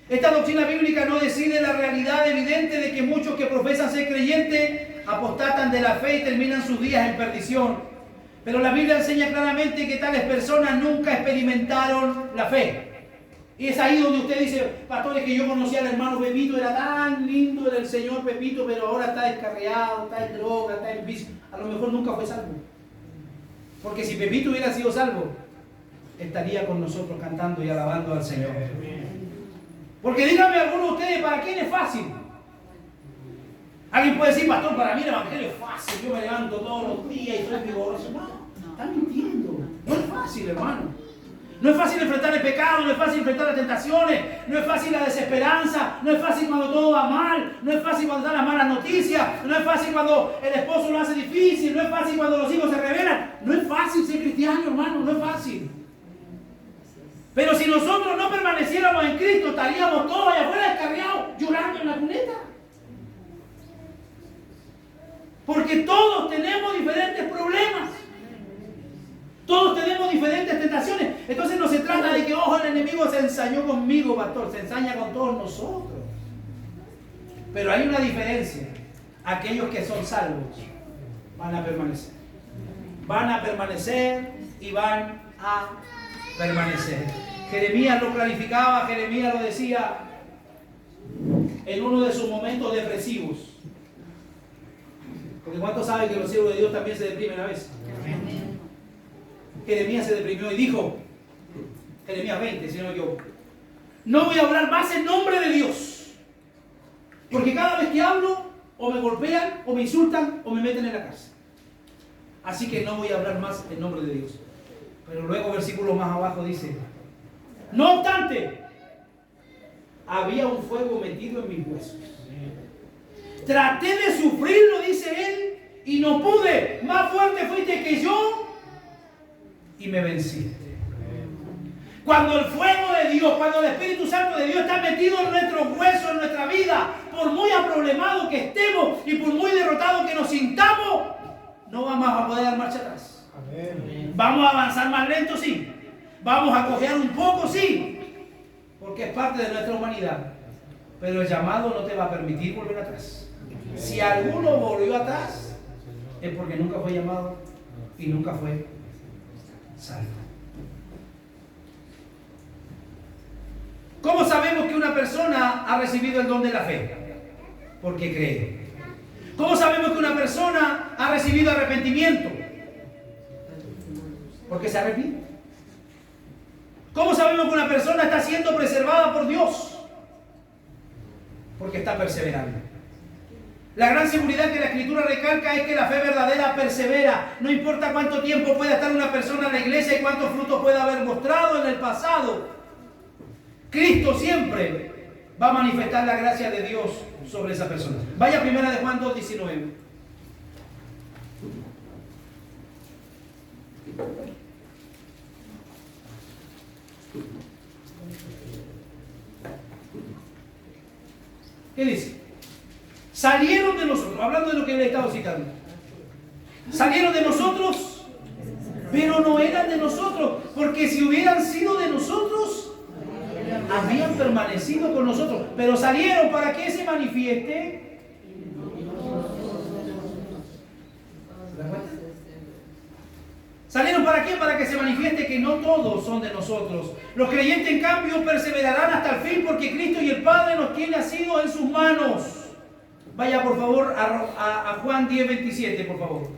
Esta doctrina bíblica no decide la realidad evidente de que muchos que profesan ser creyentes apostatan de la fe y terminan sus días en perdición. Pero la Biblia enseña claramente que tales personas nunca experimentaron la fe. Y es ahí donde usted dice, pastores, que yo conocía al hermano Pepito, era tan lindo, era el señor Pepito, pero ahora está descarriado, está en droga, está en vicio. A lo mejor nunca fue salvo. Porque si Pepito hubiera sido salvo, estaría con nosotros cantando y alabando al Señor. Porque díganme alguno de ustedes, ¿para quién es fácil? Alguien puede decir, pastor, para mí el evangelio es fácil, yo me levanto todos los días y soy vigoroso. No, están mintiendo. No es fácil, hermano. No es fácil enfrentar el pecado, no es fácil enfrentar las tentaciones, no es fácil la desesperanza, no es fácil cuando todo va mal, no es fácil cuando dan las malas noticias, no es fácil cuando el esposo lo hace difícil, no es fácil cuando los hijos se rebelan. No es fácil ser cristiano, hermano, no es fácil. Pero si nosotros no permaneciéramos en Cristo, estaríamos todos allá afuera descarriados, llorando en la cuneta. Porque todos tenemos diferentes problemas. Todos tenemos diferentes tentaciones. Entonces no se trata de que, ojo, el enemigo se ensañó conmigo, pastor. Se ensaña con todos nosotros. Pero hay una diferencia. Aquellos que son salvos van a permanecer. Van a permanecer y van a permanecer. Jeremías lo clarificaba, Jeremías lo decía en uno de sus momentos depresivos. Porque ¿cuántos saben que los siervos de Dios también se deprimen a veces? Jeremías se deprimió y dijo, Jeremías 20, si no me equivoco, no voy a hablar más en nombre de Dios, porque cada vez que hablo, o me golpean, o me insultan, o me meten en la cárcel. Así que no voy a hablar más en nombre de Dios. Pero luego, versículo más abajo dice: no obstante, había un fuego metido en mis huesos. Traté de sufrirlo, dice él, y no pude. Más fuerte fuiste que yo, y me vencí. Cuando el fuego de Dios, cuando el Espíritu Santo de Dios está metido en nuestros huesos, en nuestra vida, por muy aproblemados que estemos y por muy derrotados que nos sintamos, no vamos a poder dar marcha atrás. Amén. Vamos a avanzar más lento, sí. Vamos a cojear un poco, sí. Porque es parte de nuestra humanidad. Pero el llamado no te va a permitir volver atrás. Si alguno volvió atrás, es porque nunca fue llamado y nunca fue salvo. ¿Cómo sabemos que una persona ha recibido el don de la fe? Porque cree. ¿Cómo sabemos que una persona ha recibido arrepentimiento? Porque se arrepiente. ¿Cómo sabemos que una persona está siendo preservada por Dios? Porque está perseverando. La gran seguridad que la Escritura recalca es que la fe verdadera persevera. No importa cuánto tiempo pueda estar una persona en la iglesia y cuántos frutos pueda haber mostrado en el pasado. Cristo siempre va a manifestar la gracia de Dios sobre esa persona. Vaya a 1 Juan 2:19. ¿Qué dice? Salieron de nosotros, hablando de lo que le he estado citando. Salieron de nosotros, pero no eran de nosotros, porque si hubieran sido de nosotros, habían permanecido con nosotros, pero salieron para que se manifieste. ¿Salieron para qué? Para que se manifieste que no todos son de nosotros. Los creyentes, en cambio, perseverarán hasta el fin, porque Cristo y el Padre nos tiene asido en sus manos. Vaya por favor a Juan 10:27, por favor.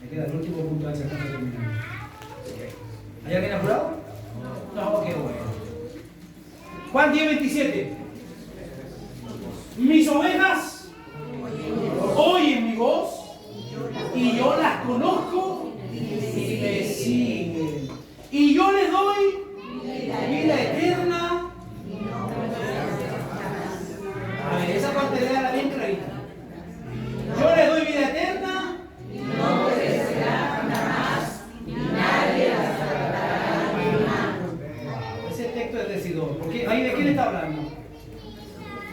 Me queda el último punto de esa cosa terminando. ¿Hay alguien apurado? No, qué bueno. Juan 10:27. Mis ovejas oyen mi voz y yo las conozco y me siguen. Y yo les doy vida eterna. A ver, esa parte de la bien clarita. Yo les doy vida eterna. No perecerá jamás, ni nadie las arrebatará de mi mano. Ese texto es decidor. Porque ahí de quién está hablando.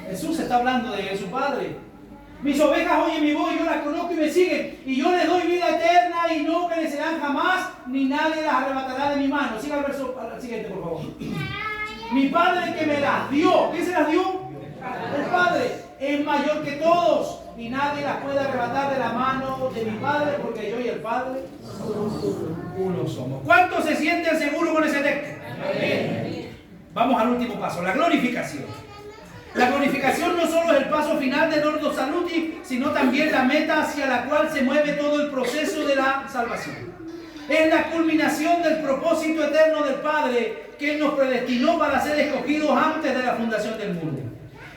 Jesús está hablando de su Padre. Mis ovejas oyen mi voz, yo las conozco y me siguen. Y yo les doy vida eterna y no perecerán jamás, ni nadie las arrebatará de mi mano. Siga el verso siguiente, por favor. Mi Padre que me las dio. ¿Quién se las dio? El Padre. Es mayor que todos y nadie las puede arrebatar de la mano de mi Padre, porque yo y el Padre uno somos. ¿Cuántos se sienten seguros con ese texto? Amén. Vamos al último paso, la glorificación. La glorificación no solo es el paso final de Ordo Salutis, sino también la meta hacia la cual se mueve todo el proceso de la salvación. Es la culminación del propósito eterno del Padre que Él nos predestinó para ser escogidos antes de la fundación del mundo.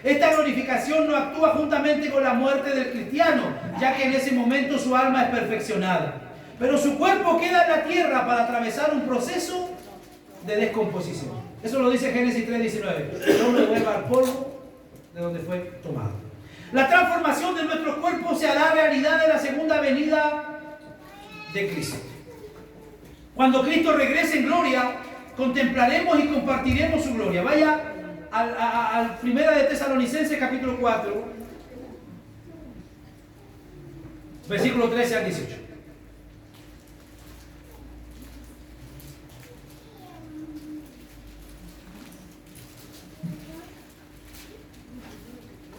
Esta glorificación no actúa juntamente con la muerte del cristiano, ya que en ese momento su alma es perfeccionada. Pero su cuerpo queda en la tierra para atravesar un proceso de descomposición. Eso lo dice Génesis 3:19. El hombre vuelve al polvo de donde fue tomado. La transformación de nuestros cuerpos se hará realidad en la segunda venida de Cristo. Cuando Cristo regrese en gloria, contemplaremos y compartiremos su gloria. Vaya al 1 de Tesalonicenses capítulo 4, versículo 13 al 18.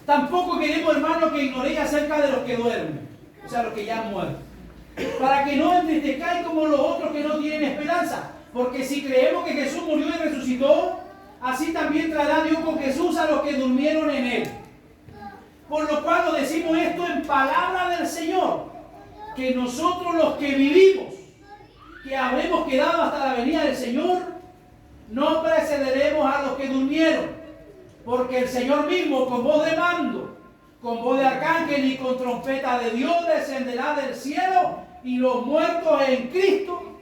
Tampoco queremos, hermanos, que ignoréis acerca de los que duermen, o sea, los que ya han muerto, para que no entristezcáis como los otros que no tienen esperanza. Porque si creemos que Jesús murió y resucitó, así también traerá Dios con Jesús a los que durmieron en Él. Por lo cual os decimos esto en palabra del Señor, que nosotros los que vivimos, que habremos quedado hasta la venida del Señor, no precederemos a los que durmieron. Porque el Señor mismo, con voz de mando, con voz de arcángel y con trompeta de Dios, descenderá del cielo, y los muertos en Cristo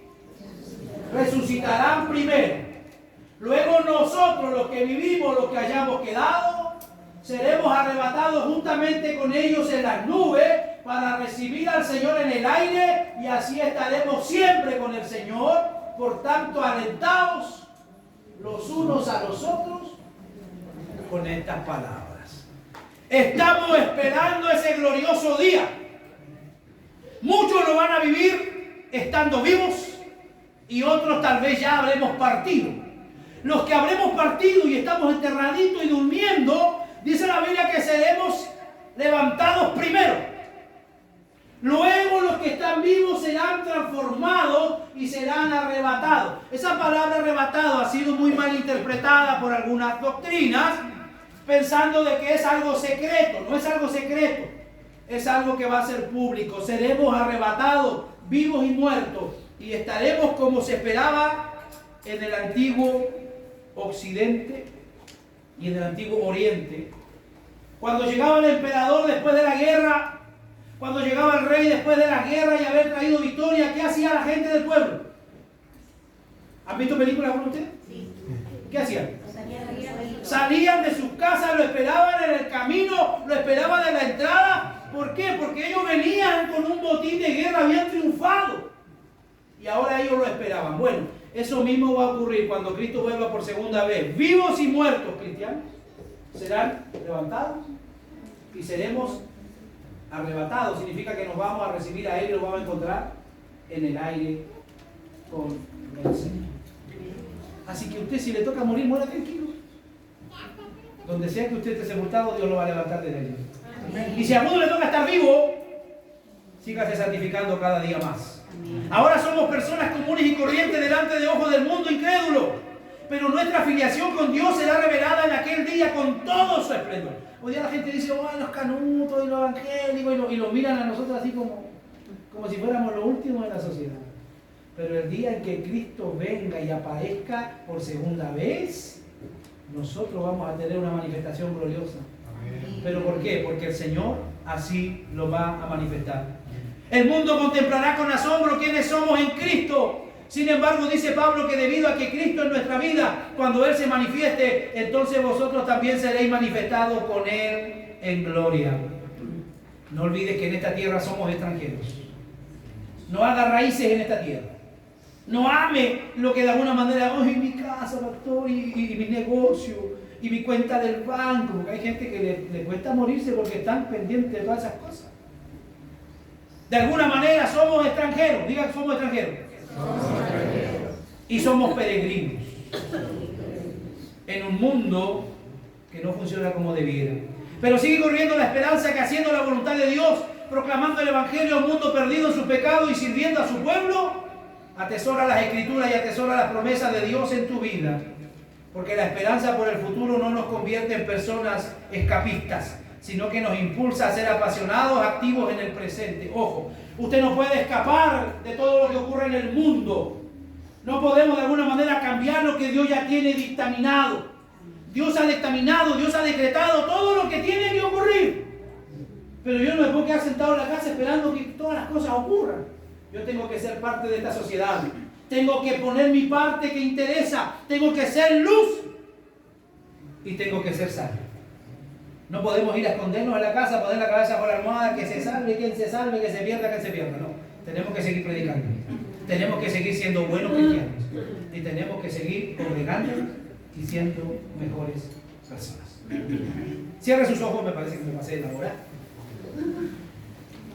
resucitarán primero. Luego nosotros, los que vivimos, los que hayamos quedado, seremos arrebatados juntamente con ellos en las nubes para recibir al Señor en el aire, y así estaremos siempre con el Señor. Por tanto, alentaos los unos a los otros con estas palabras. Estamos esperando ese glorioso día. Muchos lo van a vivir estando vivos y otros tal vez ya habremos partido. Los que habremos partido y estamos enterraditos y durmiendo, dice la Biblia que seremos levantados primero. Luego los que están vivos serán transformados y serán arrebatados. Esa palabra arrebatado ha sido muy mal interpretada por algunas doctrinas, pensando de que es algo secreto. No es algo secreto, es algo que va a ser público. Seremos arrebatados, vivos y muertos, y estaremos como se esperaba en el antiguo Occidente y en el antiguo Oriente. Cuando llegaba el emperador después de la guerra, cuando llegaba el rey después de la guerra y haber traído victoria, ¿qué hacía la gente del pueblo? ¿Han visto películas con ustedes? Sí. ¿Qué hacían? Salían de sus casas, lo esperaban en el camino, lo esperaban en la entrada. ¿Por qué? Porque ellos venían con un botín de guerra, habían triunfado. Y ahora ellos lo esperaban. Bueno, eso mismo va a ocurrir cuando Cristo vuelva por segunda vez. Vivos y muertos, cristianos, serán levantados y seremos arrebatados. Significa que nos vamos a recibir a Él y nos vamos a encontrar en el aire con el Señor. Así que usted, si le toca morir, muera tranquilo. Donde sea que usted esté sepultado, Dios lo va a levantar de allí. Y si a alguno le toca estar vivo, sígase santificando cada día más. Ahora somos personas comunes y corrientes delante de ojos del mundo incrédulo, pero nuestra afiliación con Dios será revelada en aquel día con todo su esplendor. Hoy día la gente dice, oh, los canutos y los evangélicos, y los miran a nosotros así como si fuéramos lo último de la sociedad. Pero el día en que Cristo venga y aparezca por segunda vez, nosotros vamos a tener una manifestación gloriosa. Amén. ¿Pero por qué? Porque el Señor así lo va a manifestar. El mundo contemplará con asombro quiénes somos en Cristo. Sin embargo, dice Pablo que debido a que Cristo es nuestra vida, cuando Él se manifieste, entonces vosotros también seréis manifestados con Él en gloria. No olvides que en esta tierra somos extranjeros. No haga raíces en esta tierra. No ame lo que de alguna manera, oh, mi casa, pastor, y mi negocio, y mi cuenta del banco. Porque hay gente que le cuesta morirse porque están pendientes de todas esas cosas. De alguna manera somos extranjeros. Digan, somos extranjeros. Y somos peregrinos en un mundo que no funciona como debiera. Pero sigue corriendo la esperanza que, haciendo la voluntad de Dios, proclamando el evangelio a un mundo perdido en su pecado y sirviendo a su pueblo, atesora las escrituras y atesora las promesas de Dios en tu vida. Porque la esperanza por el futuro no nos convierte en personas escapistas, sino que nos impulsa a ser apasionados, activos en el presente. Ojo, usted no puede escapar de todo lo que ocurre en el mundo. No podemos de alguna manera cambiar lo que Dios ya tiene dictaminado. Dios ha dictaminado, Dios ha decretado todo lo que tiene que ocurrir. Pero yo no me puedo quedar sentado en la casa esperando que todas las cosas ocurran. Yo tengo que ser parte de esta sociedad. Tengo que poner mi parte que interesa. Tengo que ser luz. Y tengo que ser sal. No podemos ir a escondernos en la casa, poner la cabeza por la almohada, que se salve, quien se salve, que se pierda, quien se pierda. No, tenemos que seguir predicando. Tenemos que seguir siendo buenos cristianos. Y tenemos que seguir congregando y siendo mejores personas. Cierre sus ojos, me parece que me pasé de la hora.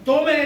Tomen el